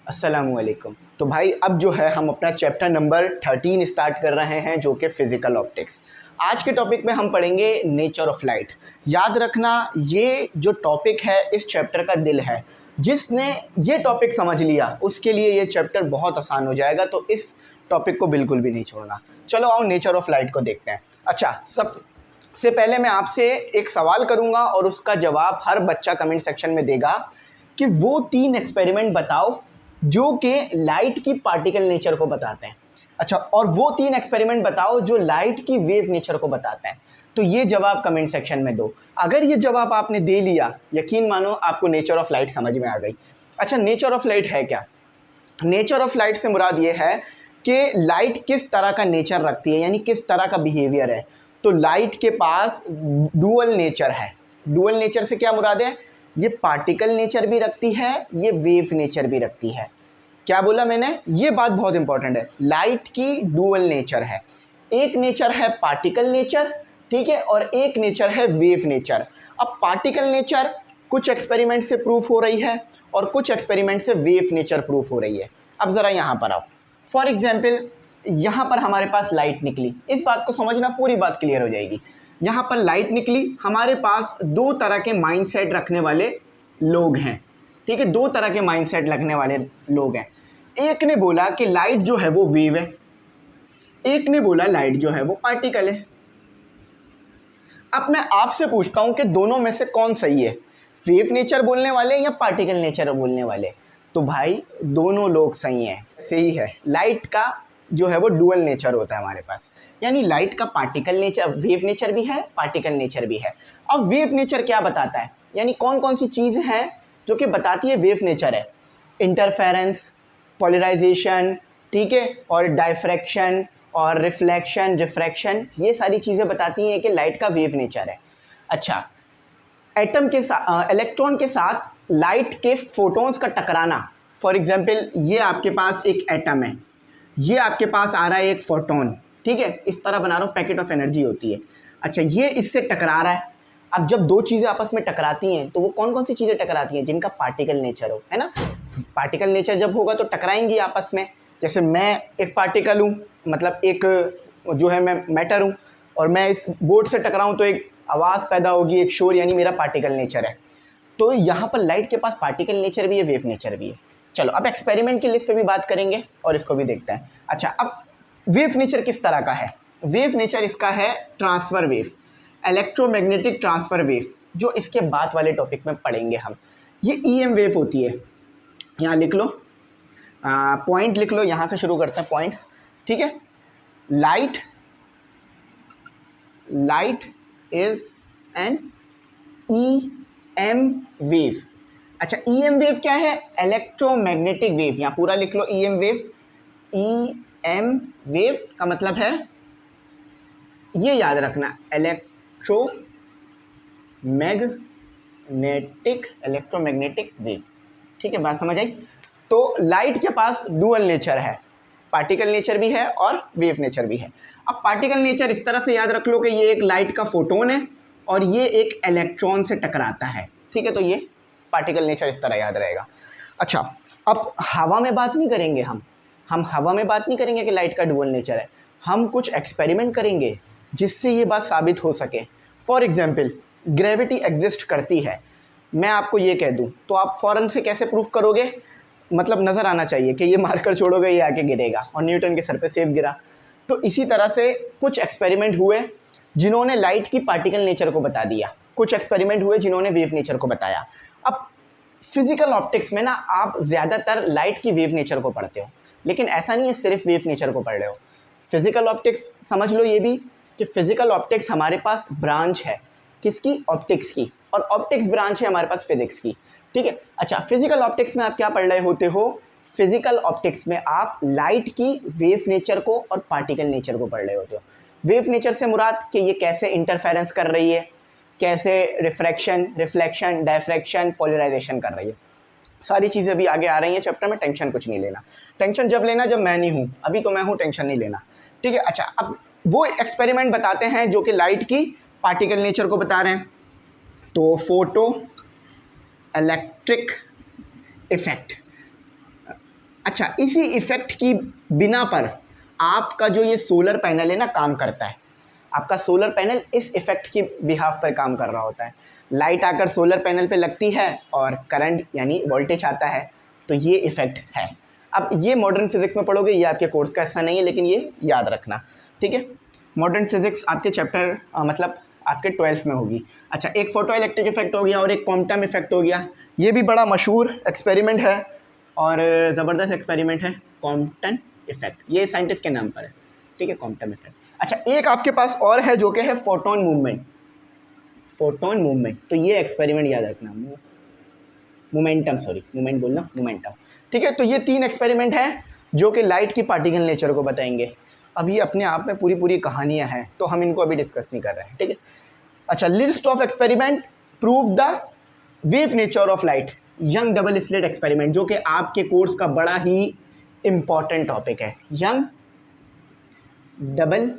अस्सलामुअलैकुम। तो भाई अब जो है हम अपना चैप्टर नंबर 13 स्टार्ट कर रहे हैं जो कि फ़िज़िकल ऑप्टिक्स। आज के टॉपिक में हम पढ़ेंगे नेचर ऑफ लाइट। याद रखना ये जो टॉपिक है इस चैप्टर का दिल है। जिसने ये टॉपिक समझ लिया उसके लिए ये चैप्टर बहुत आसान हो जाएगा, तो इस टॉपिक को बिल्कुल भी नहीं छोड़ना। चलो आओ नेचर ऑफ लाइट को देखते हैं। अच्छा, सबसे पहले मैं आपसे एक सवाल करूँगा और उसका जवाब हर बच्चा कमेंट सेक्शन में देगा कि वो 3 एक्सपेरिमेंट बताओ जो कि लाइट की पार्टिकल नेचर को बताते हैं। अच्छा, और वो 3 एक्सपेरिमेंट बताओ जो लाइट की वेव नेचर को बताते हैं। तो ये जवाब कमेंट सेक्शन में दो। अगर ये जवाब आपने दे लिया, यकीन मानो आपको नेचर ऑफ लाइट समझ में आ गई। अच्छा, नेचर ऑफ लाइट है क्या? नेचर ऑफ लाइट से मुराद ये है कि लाइट किस तरह का नेचर रखती है, यानी किस तरह का बिहेवियर है। तो लाइट के पास डुअल नेचर है। डुअल नेचर से क्या मुराद है? ये पार्टिकल नेचर भी रखती है, ये वेव नेचर भी रखती है। क्या बोला मैंने? ये बात बहुत इंपॉर्टेंट है। लाइट की डुअल नेचर है। एक नेचर है पार्टिकल नेचर, ठीक है, और एक नेचर है वेव नेचर। अब पार्टिकल नेचर कुछ एक्सपेरिमेंट से प्रूफ हो रही है और कुछ एक्सपेरिमेंट से वेव नेचर प्रूफ हो रही है। अब ज़रा यहाँ पर आओ। फॉर एग्जाम्पल, यहाँ पर हमारे पास लाइट निकली। इस बात को समझना, पूरी बात क्लियर हो जाएगी। यहाँ पर लाइट निकली, हमारे पास 2 तरह के माइंडसेट रखने वाले लोग हैं, ठीक है। 2 तरह के माइंडसेट रखने वाले लोग हैं। एक ने बोला कि लाइट जो है वो वेव है, एक ने बोला लाइट जो है वो पार्टिकल है। अब मैं आपसे पूछता हूं कि दोनों में से कौन सही है, वेव नेचर बोलने वाले या पार्टिकल नेचर बोलने वाले? तो भाई दोनों लोग सही हैं, सही है। लाइट का जो है वो डुअल नेचर होता है हमारे पास, यानी लाइट का पार्टिकल नेचर, वेव नेचर भी है, पार्टिकल नेचर भी है। अब वेव नेचर क्या बताता है, यानी कौन कौन सी चीज़ हैं जो कि बताती है वेव नेचर है? इंटरफेरेंस, पोलराइजेशन, ठीक है, और डायफ्रैक्शन और रिफ्लेक्शन, रिफ्रैक्शन, ये सारी चीज़ें बताती हैं कि लाइट का वेव नेचर है। अच्छा, एटम के साथ, इलेक्ट्रॉन के साथ लाइट के फोटोन्स का टकराना। फॉर एग्जांपल, ये आपके पास एक एटम है, ये आपके पास आ रहा है एक फोटोन, ठीक है, इस तरह बना रहा हूँ, पैकेट ऑफ एनर्जी होती है। अच्छा, ये इससे टकरा रहा है। अब जब 2 चीज़ें आपस में टकराती हैं तो वो कौन कौन सी चीज़ें टकराती हैं? जिनका पार्टिकल नेचर हो, है ना। पार्टिकल नेचर जब होगा तो टकराएंगी आपस में। जैसे मैं एक पार्टिकल हूँ, मतलब एक जो है मैं मैटर हूँ, और मैं इस बोर्ड से टकराऊँ तो एक आवाज़ पैदा होगी, एक शोर, यानी मेरा पार्टिकल नेचर है। तो यहाँ पर लाइट के पास पार्टिकल नेचर भी है, वेव नेचर भी है। चलो अब एक्सपेरिमेंट की लिस्ट पे भी बात करेंगे और इसको भी देखते हैं। अच्छा, अब वेव नेचर किस तरह का है? वेव नेचर इसका है transfer wave, electromagnetic transfer wave, जो इसके बाद वाले टॉपिक में पढ़ेंगे हम। ये EM वेव होती है। यहाँ लिख लो, पॉइंट लिख लो, यहाँ से शुरू करते हैं पॉइंट्स, ठीक है। Light is an EM wave. अच्छा, EM वेव क्या है? Electromagnetic wave. यहाँ पूरा लिख लो, EM वेव। EM वेव का मतलब है, ये याद रखना, इलेक्ट्रोमैग्नेटिक वेव, ठीक है, बात समझ आई। तो लाइट के पास डुअल नेचर है, पार्टिकल नेचर भी है और वेव नेचर भी है। अब पार्टिकल नेचर इस तरह से याद रख लो कि ये एक लाइट का फोटोन है और ये एक इलेक्ट्रॉन से टकराता है, ठीक है। तो ये पार्टिकल नेचर इस तरह याद रहेगा। अच्छा, अब हवा में बात नहीं करेंगे हम हवा में बात नहीं करेंगे कि लाइट का डुअल नेचर है। हम कुछ एक्सपेरिमेंट करेंगे जिससे ये बात साबित हो सके। फॉर एग्जाम्पल, ग्रेविटी एग्जिस्ट करती है, मैं आपको ये कह दूँ तो आप फ़ौरन से कैसे प्रूफ करोगे? मतलब नज़र आना चाहिए कि ये मारकर छोड़ोगे, ये आके गिरेगा, और न्यूटन के सर पे सेब गिरा। तो इसी तरह से कुछ एक्सपेरिमेंट हुए जिन्होंने लाइट की पार्टिकल नेचर को बता दिया, कुछ एक्सपेरिमेंट हुए जिन्होंने वेव नेचर को बताया। अब फिज़िकल ऑप्टिक्स में ना आप ज़्यादातर लाइट की वेव नेचर को पढ़ते हो, लेकिन ऐसा नहीं है सिर्फ वेव नेचर को पढ़ रहे हो। फिज़िकल ऑप्टिक्स समझ लो ये भी कि फ़िज़िकल ऑप्टिक्स हमारे पास ब्रांच है, किसकी? ऑप्टिक्स की, और ऑप्टिक्स ब्रांच है हमारे पास फिज़िक्स की, ठीक है। अच्छा, फिज़िकल ऑप्टिक्स में आप क्या पढ़ रहे होते हो? फिज़िकल ऑप्टिक्स में आप लाइट की वेव नेचर को और पार्टिकल नेचर को पढ़ रहे होते हो। वेव नेचर से मुराद कि ये कैसे इंटरफेरेंस कर रही है, कैसे रिफ्रैक्शन, रिफ्लेक्शन, डायफ्रैक्शन, पोलराइजेशन कर रही है। सारी चीज़ें भी आगे आ रही हैं चैप्टर में, टेंशन कुछ नहीं लेना। टेंशन जब लेना जब मैं नहीं हूँ, अभी तो मैं हूँ, टेंशन नहीं लेना, ठीक है। अच्छा, अब वो एक्सपेरिमेंट बताते हैं जो कि लाइट की पार्टिकल नेचर को बता रहे हैं। तो फोटो इलेक्ट्रिक इफेक्ट, अच्छा, इसी इफ़ेक्ट की बिना पर आपका जो ये सोलर पैनल है ना काम करता है। आपका सोलर पैनल इस इफ़ेक्ट की बिहाफ पर काम कर रहा होता है। लाइट आकर सोलर पैनल पे लगती है और करंट यानी वोल्टेज आता है, तो ये इफ़ेक्ट है। अब ये मॉडर्न फिज़िक्स में पढ़ोगे, ये आपके कोर्स का हिस्सा नहीं है, लेकिन ये याद रखना, ठीक है। मॉडर्न फिज़िक्स आपके चैप्टर मतलब आपके 12th में होगी। अच्छा, एक फोटो इलेक्ट्रिक इफेक्ट हो गया और एक क्वांटम इफेक्ट हो गया। ये भी बड़ा मशहूर एक्सपेरिमेंट है और ज़बरदस्त एक्सपेरिमेंट है, क्वांटम इफेक्ट। ये साइंटिस्ट के नाम पर है, ठीक है, क्वांटम इफेक्ट। अच्छा, एक आपके पास और है जो कि है फोटोन मूवमेंट। फोटोन मूवमेंट, तो ये एक्सपेरिमेंट याद रखना, मोमेंटम, सॉरी मूवमेंट बोलना, मोमेंटम, ठीक है। तो ये 3 एक्सपेरिमेंट हैं जो कि लाइट की पार्टिकल नेचर को बताएंगे। अब ये अपने आप में पूरी कहानियाँ हैं, तो हम इनको अभी डिस्कस नहीं कर रहे हैं, ठीक है। अच्छा, list of experiment prove the wave nature of light, young double slit experiment, जो कि आपके कोर्स का बड़ा ही इम्पॉर्टेंट टॉपिक है। यंग डबल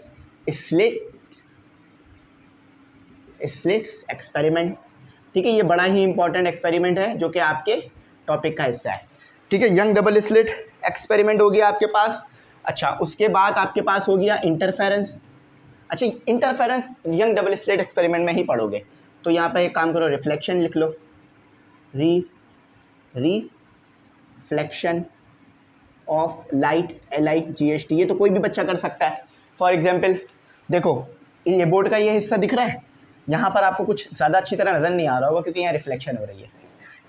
स्लिट्स एक्सपेरिमेंट, ठीक है, ये बड़ा ही इंपॉर्टेंट एक्सपेरिमेंट है जो कि आपके टॉपिक का हिस्सा है, ठीक है। यंग डबल स्लिट एक्सपेरिमेंट हो गया आपके पास। अच्छा, उसके बाद आपके पास हो गया इंटरफेरेंस। अच्छा, interference young double slit experiment में ही पढ़ोगे, तो यहाँ पे एक काम करो, रिफ्लेक्शन लिख लो, रिफ्लेक्शन ऑफ लाइट, LIGHT। ये तो कोई भी बच्चा कर सकता है। फॉर एग्जाम्पल देखो, ये बोर्ड का ये हिस्सा दिख रहा है, यहाँ पर आपको कुछ ज़्यादा अच्छी तरह नज़र नहीं आ रहा होगा क्योंकि यहाँ रिफ्लेक्शन हो रही है,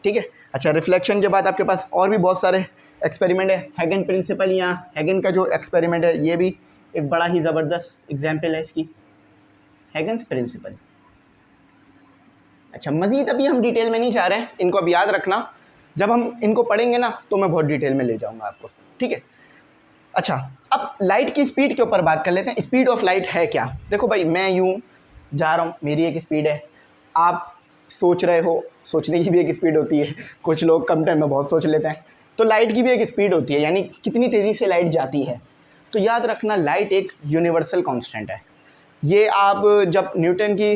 ठीक है। अच्छा, रिफ्लेक्शन के बाद आपके पास और भी बहुत सारे एक्सपेरिमेंट है। हैगन प्रिंसिपल, यहाँ हैगन का जो एक्सपेरिमेंट है ये भी एक बड़ा ही ज़बरदस्त एग्जाम्पल है इसकी, हैगन्स प्रिंसिपल। अच्छा, मज़ीद अभी हम डिटेल में नहीं जा रहे हैं, इनको अब याद रखना, जब हम इनको पढ़ेंगे ना तो मैं बहुत डिटेल में ले जाऊँगा आपको, ठीक है। अच्छा, अब लाइट की स्पीड के ऊपर बात कर लेते हैं। स्पीड ऑफ लाइट है क्या? देखो भाई, मैं यूँ जा रहा हूँ, मेरी एक स्पीड है, आप सोच रहे हो, सोचने की भी एक स्पीड होती है, कुछ लोग कम टाइम में बहुत सोच लेते हैं, तो लाइट की भी एक स्पीड होती है, यानी कितनी तेज़ी से लाइट जाती है। तो याद रखना, लाइट एक यूनिवर्सल कांस्टेंट है। ये आप जब न्यूटन की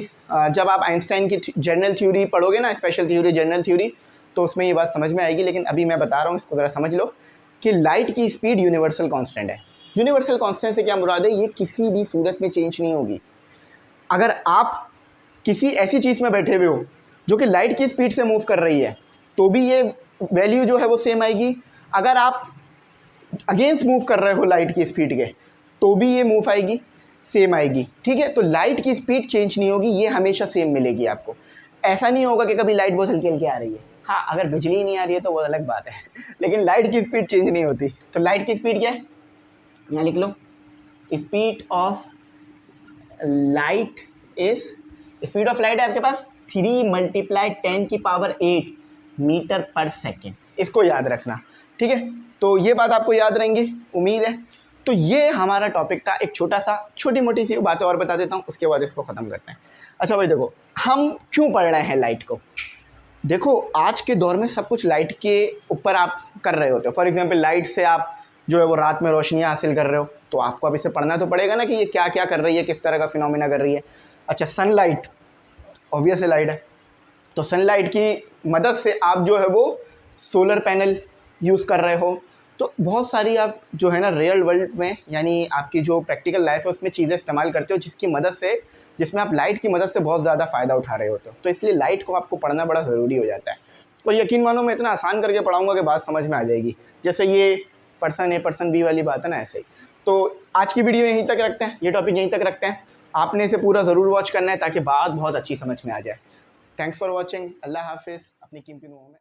जब आप आइंस्टाइन की जनरल थ्योरी पढ़ोगे ना, स्पेशल थ्योरी, जनरल थ्योरी, तो उसमें ये बात समझ में आएगी, लेकिन अभी मैं बता रहा हूँ, इसको ज़रा समझ लो कि लाइट की स्पीड यूनिवर्सल कांस्टेंट है। यूनिवर्सल कांस्टेंट से क्या मुराद है? ये किसी भी सूरत में चेंज नहीं होगी। अगर आप किसी ऐसी चीज़ में बैठे हुए हो जो कि लाइट की स्पीड से मूव कर रही है, तो भी ये वैल्यू जो है वो सेम आएगी। अगर आप अगेंस्ट मूव कर रहे हो लाइट की स्पीड के, तो भी ये मूव आएगी, सेम आएगी, ठीक है। तो लाइट की स्पीड चेंज नहीं होगी, ये हमेशा सेम मिलेगी आपको। ऐसा नहीं होगा कि कभी लाइट बहुत हल्की हल्की आ रही है। हाँ, अगर बिजली नहीं आ रही है तो वो अलग बात है, लेकिन लाइट की स्पीड चेंज नहीं होती। तो लाइट की स्पीड क्या है? यहाँ लिख लो, speed of light is, speed of light है आपके पास 3 × 10⁸ मीटर पर सेकेंड। इसको याद रखना, ठीक है। तो ये बात आपको याद रहेंगी, उम्मीद है। तो ये हमारा टॉपिक था, एक छोटी मोटी सी बातें और बता देता हूँ, उसके बाद इसको ख़त्म करते हैं। अच्छा भाई देखो, हम क्यों पढ़ रहे हैं लाइट को? देखो, आज के दौर में सब कुछ लाइट के ऊपर आप कर रहे होते हो। फॉर एग्जांपल, लाइट से आप जो है वो रात में रोशनियाँ हासिल कर रहे हो, तो आपको अब इसे पढ़ना तो पड़ेगा ना कि ये क्या क्या कर रही है, किस तरह का फिनोमिना कर रही है। अच्छा, सनलाइट ऑब्वियस लाइट है, तो सनलाइट की मदद से आप जो है वो सोलर पैनल यूज़ कर रहे हो। तो बहुत सारी आप जो है ना रियल वर्ल्ड में, यानी आपकी जो प्रैक्टिकल लाइफ है उसमें चीज़ें इस्तेमाल करते हो जिसमें आप लाइट की मदद से बहुत ज़्यादा फ़ायदा उठा रहे होते हो। तो इसलिए लाइट को आपको पढ़ना बड़ा ज़रूरी हो जाता है। और यकीन मानो, मैं इतना आसान करके पढ़ाऊँगा कि बात समझ में आ जाएगी। जैसे ये पर्सन A पर्सन B वाली बात है ना, ऐसे ही। तो आज की वीडियो यहीं तक रखते हैं, ये टॉपिक यहीं तक रखते हैं। आपने इसे पूरा ज़रूर वॉच करना है ताकि बात बहुत अच्छी समझ में आ जाए। Thanks for watching. अल्लाह हाफिज़। अपनी कीमती दुआओं में